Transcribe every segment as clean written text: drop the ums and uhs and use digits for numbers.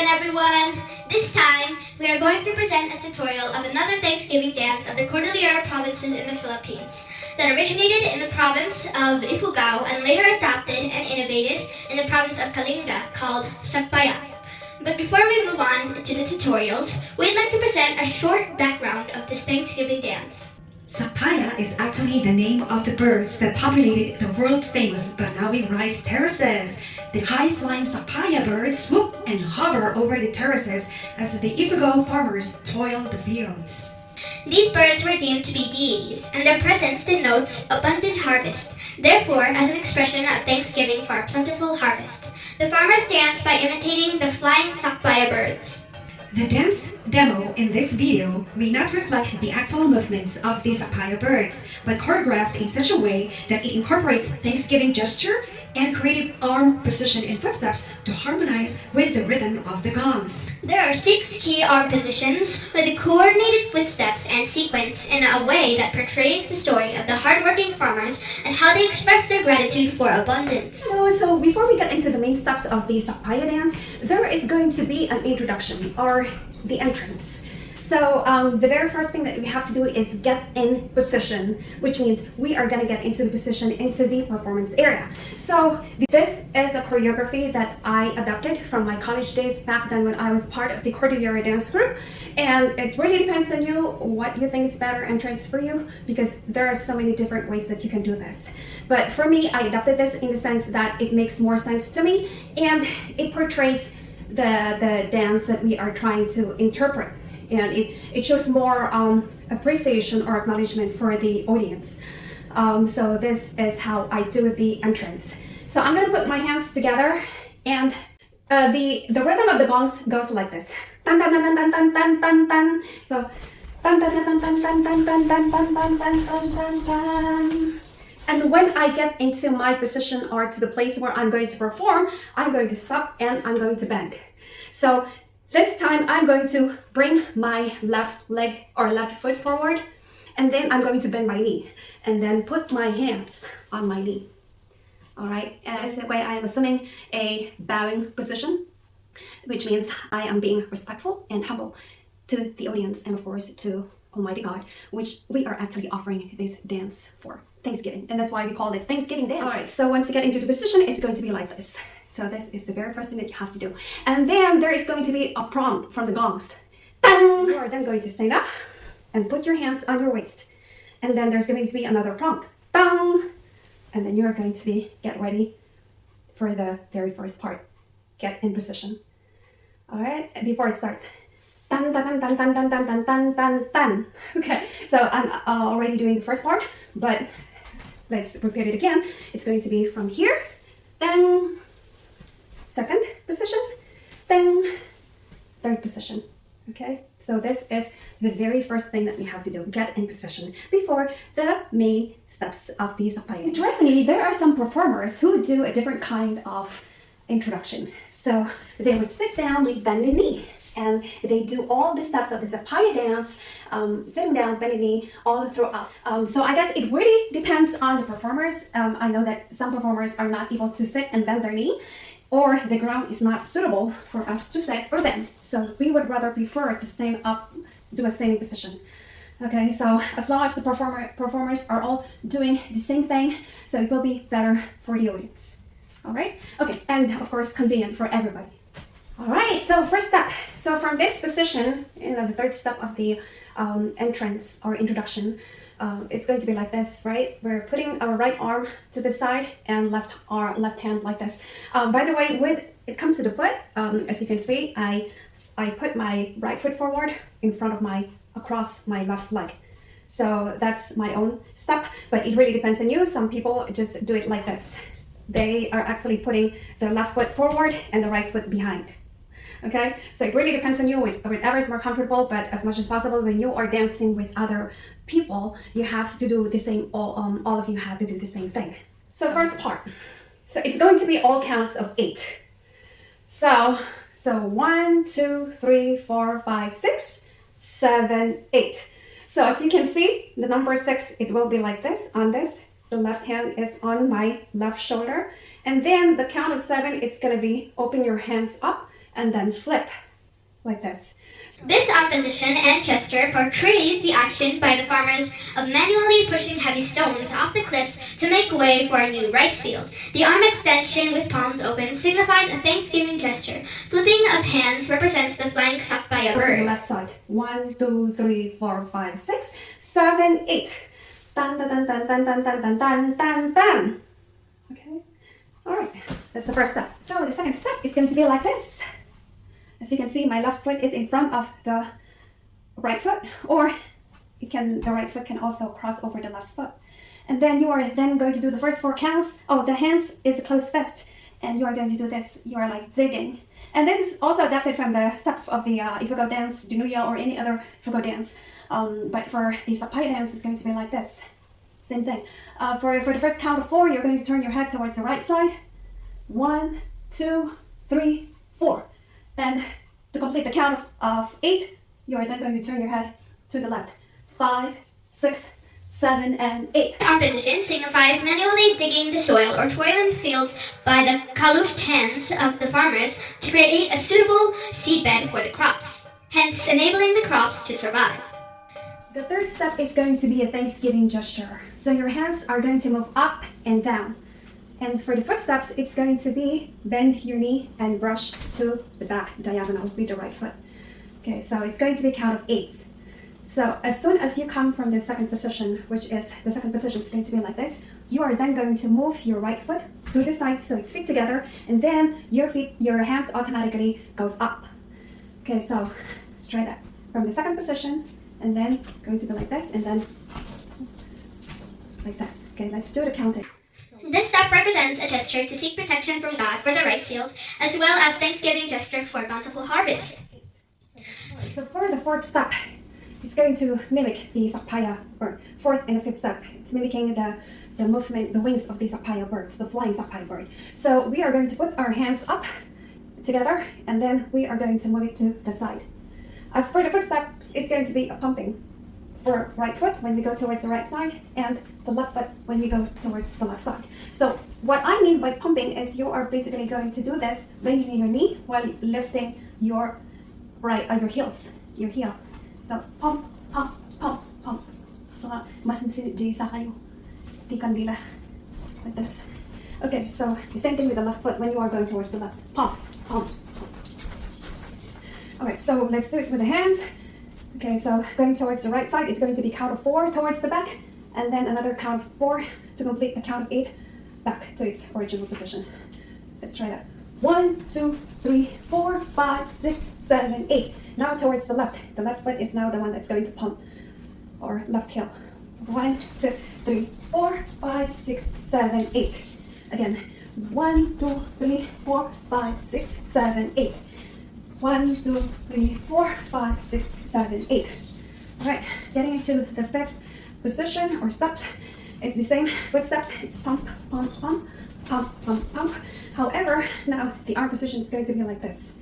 everyone! This time, we are going to present a tutorial of another Thanksgiving dance of the Cordillera provinces in the Philippines that originated in the province of Ifugao and later adopted and innovated in the province of Kalinga called SAKPAYA. But before we move on to the tutorials, we'd like to present a short background of this Thanksgiving dance. SAKPAYA is actually the name of the birds that populated the world-famous Banawi rice terraces. The high-flying SAKPAYA birds swoop and hover over the terraces as the Ifugao farmers toil the fields. These birds were deemed to be deities, and their presence denotes abundant harvest. Therefore, as an expression of thanksgiving for a plentiful harvest, the farmers dance by imitating the flying SAKPAYA birds. The dance demo in this video may not reflect the actual movements of the SAKPAYA birds, but choreographed in such a way that it incorporates Thanksgiving gesture and creative arm position and footsteps to harmonize with the rhythm of the gongs. There are 6 key arm positions with the coordinated footsteps and sequence in a way that portrays the story of the hardworking farmers and how they express their gratitude for abundance. So before we get into the main steps of the SAKPAYA dance, there is going to be an introduction or the entrance. So the very first thing that we have to do is get in position, which means we are going to get into the position into the performance area. So this is a choreography that I adopted from my college days back then when I was part of the Cordillera dance group. And it really depends on you what you think is better entrance for you, because there are so many different ways that you can do this. But for me, I adopted this in the sense that it makes more sense to me and it portrays the dance that we are trying to interpret. And it shows more appreciation or acknowledgement for the audience. So this is how I do the entrance. So I'm gonna put my hands together, and the rhythm of the gongs goes like this. Tan tan tan tan tan tan tan tan. So tan tan tan tan tan tan tan tan tan tan tan tan tan tan. And when I get into my position or to the place where I'm going to perform, I'm going to stop and I'm going to bend. So this time I'm going to bring my left leg or left foot forward, and then I'm going to bend my knee and then put my hands on my knee. All right, and this way I am assuming a bowing position, which means I am being respectful and humble to the audience and of course to Almighty God, which we are actually offering this dance for Thanksgiving, and that's why we call it Thanksgiving dance. All right, so once you get into the position, it's going to be like this. So this is the very first thing that you have to do. And then there is going to be a prompt from the gongs. Dang! You are then going to stand up and put your hands on your waist. And then there's going to be another prompt. Dang! And then you're going to be get ready for the very first part. Get in position. All right, before it starts. Dun, dun, dun, dun, dun, dun, dun, dun, dun, dun. Okay, so I'm already doing the first part, but let's repeat it again. It's going to be from here. Dang! Second position, then third position. Okay, so this is the very first thing that we have to do, get in position before the main steps of the SAKPAYA. Interestingly, there are some performers who do a different kind of introduction. So they would sit down with bended knee, and they do all the steps of the SAKPAYA dance, sitting down, bending knee, all throughout. So I guess it really depends on the performers. I know that some performers are not able to sit and bend their knee, or the ground is not suitable for us to sit or bend. So we would rather prefer to stand up, do a standing position. Okay, so as long as the performers are all doing the same thing, so it will be better for the audience. All right, okay, and of course convenient for everybody. All right, so first step. So from this position, the third step of the entrance or introduction, it's going to be like this, right? We're putting our right arm to the side and left hand like this. By the way, when it comes to the foot, as you can see, I put my right foot forward in front of across my left leg. So that's my own step, but it really depends on you. Some people just do it like this. They are actually putting their left foot forward and the right foot behind. Okay, so it really depends on you, whatever is more comfortable, but as much as possible when you are dancing with other people, you have to do the same, all of you have to do the same thing. So first part, so it's going to be all counts of 8. So 1, 2, 3, 4, 5, 6, 7, 8. So as you can see, the number 6, it will be like this on this. The left hand is on my left shoulder. And then the count of 7, it's going to be open your hands up and then flip like this. This arm position and gesture portrays the action by the farmers of manually pushing heavy stones off the cliffs to make way for a new rice field. The arm extension with palms open signifies a thanksgiving gesture. Flipping of hands represents the flying SAKPAYA To the bird. left side. 1, 2, 3, 4, 5, 6, 7, 8. Dun dun dun dun dun dun dun dun dun dun dun. Okay. Alright. That's the first step. So the second step is going to be like this. As you can see, my left foot is in front of the right foot, or the right foot can also cross over the left foot. And then you are then going to do the first 4 counts. Oh, the hands is a closed fist, and you are going to do this. You are like digging. And this is also adapted from the step of the Ifugo dance, Dinuya, or any other Ifugo dance. But for the SAKPAYA dance, it's going to be like this. Same thing. For the first count of 4, you're going to turn your head towards the right side. 1, 2, 3, 4. And to complete the count of 8, you are then going to turn your head to the left. 5, 6, 7, and 8. Arm position signifies manually digging the soil or toiling the fields by the calloused hands of the farmers to create a suitable seedbed for the crops, hence enabling the crops to survive. The third step is going to be a thanksgiving gesture. So your hands are going to move up and down. And for the footsteps, it's going to be bend your knee and brush to the back diagonal with the right foot. Okay, so it's going to be a count of 8. So as soon as you come from the second position, which is the second position is going to be like this, you are then going to move your right foot to the side so it's feet together, and then your hands automatically goes up. Okay, so let's try that. From the second position, and then going to be like this, and then like that. Okay, let's do the counting. This step represents a gesture to seek protection from God for the rice field, as well as thanksgiving gesture for a bountiful harvest. So for the fourth step, it's going to mimic the SAKPAYA bird. Fourth and the fifth step, it's mimicking the movement, the wings of the SAKPAYA birds, the flying SAKPAYA bird. So we are going to put our hands up together, and then we are going to move it to the side. As for the footsteps, it's going to be a pumping. For right foot when we go towards the right side, and the left foot when we go towards the left side. So what I mean by pumping is you are basically going to do this bending your knee while lifting your your heel. So pump, pump, pump, pump. So masinsinidjay sa kayo. Di kandila. Like this. Okay, so the same thing with the left foot when you are going towards the left. Pump, pump, pump. Alright, so let's do it with the hands. Okay, so going towards the right side, it's going to be count of 4 towards the back, and then another count of 4 to complete the count of 8 back to its original position. Let's try that. 1, 2, 3, 4, 5, 6, 7, 8. Now towards the left. The left foot is now the one that's going to pump, or left heel. 1, 2, 3, 4, 5, 6, 7, 8. Again. 1, 2, 3, 4, 5, 6, 7, 8. 1, 2, 3, 4, 5, 6, 7, 8. Alright, getting into the fifth position or steps is the same footsteps. It's pump, pump, pump, pump, pump, pump. However, now the arm position is going to be like this.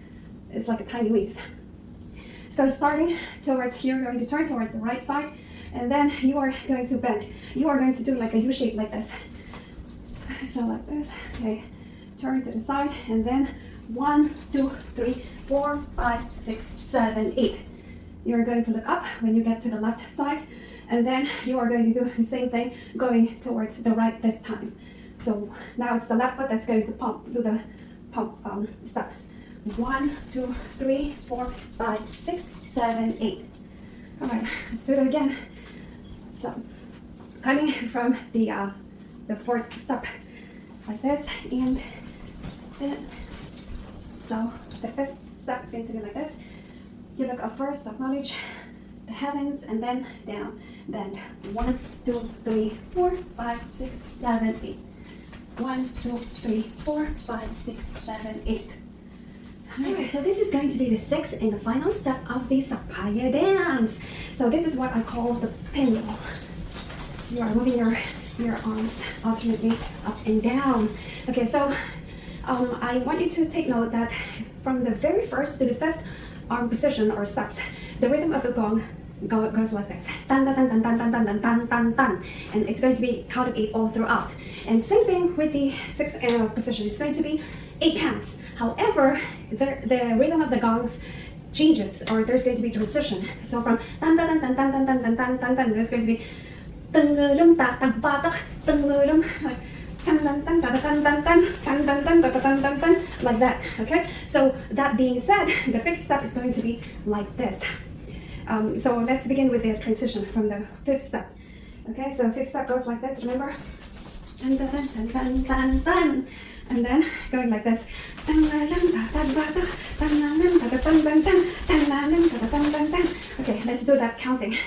It's like a tiny wings. So starting towards here, you're going to turn towards the right side, and then you are going to bend. You are going to do like a U shape like this. So like this. Okay, turn to the side, and then 1, 2, 3, 4, 5, 6, 7, 8. You're going to look up when you get to the left side, and then you are going to do the same thing going towards the right this time. So now it's the left foot that's going to pump, do the pump step. 1, 2, 3, 4, 5, 6, 7, 8. Alright, let's do it again. So coming from the fourth step like this, and then so the fifth step is going to be like this. You look up first, acknowledge the heavens, and then down. Then 1, 2, 3, 4, 5, 6, 7, 8. 1, 2, 3, 4, 5, 6, 7, 8. Alright, so this is going to be the sixth and the final step of the SAKPAYA dance. So this is what I call the pinwheel. So you are moving your arms alternately up and down. Okay, so I want you to take note that from the very first to the fifth arm position or steps, the rhythm of the gong goes like this. Tan, tan, tan, tan, tan, tan, tan, tan, tan, tan. And it's going to be count of 8 all throughout. And same thing with the sixth position. It's going to be it counts. However, the rhythm of the gongs changes, or there's going to be transition. So from tan tan tan tan tan tan tan tan tan tan, there's going to be tengulum tak tak batak tengulum tan tan tan tan tan tan tan tan tan tan tan tan tan, like that. Okay. So that being said, the fifth step is going to be like this. So let's begin with the transition from the fifth step. Okay. So the fifth step goes like this. Remember. Tan tan tan tan tan tan. And then going like this. Okay, let's do that counting.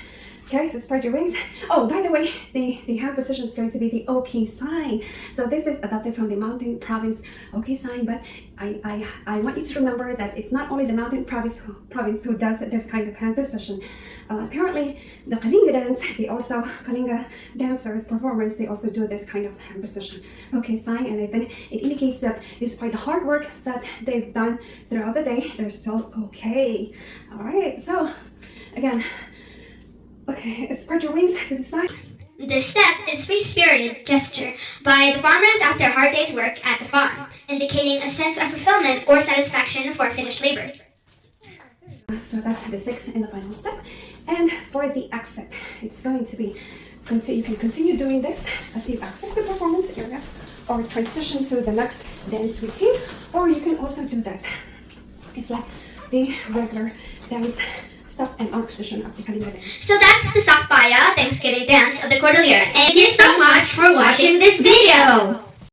Okay, so spread your wings. Oh, by the way, the hand position is going to be the OK sign. So this is adopted from the mountain province OK sign, but I want you to remember that it's not only the mountain province who does this kind of hand position. Apparently, the Kalinga dancers, performers, they also do this kind of hand position. OK sign, and I think it indicates that despite the hard work that they've done throughout the day, they're still okay. All right, so again, okay, spread your wings to the side. This step is free-spirited gesture by the farmers after a hard day's work at the farm, indicating a sense of fulfillment or satisfaction for finished labor. So that's the sixth and the final step. And for the exit, it's going to be, you can continue doing this as you exit the performance area or transition to the next dance routine, or you can also do this. It's like the regular dance step and arm position of the Kalinga dance. So that's the SAKPAYA Thanksgiving dance of the Cordillera. Thank you so much for watching this video!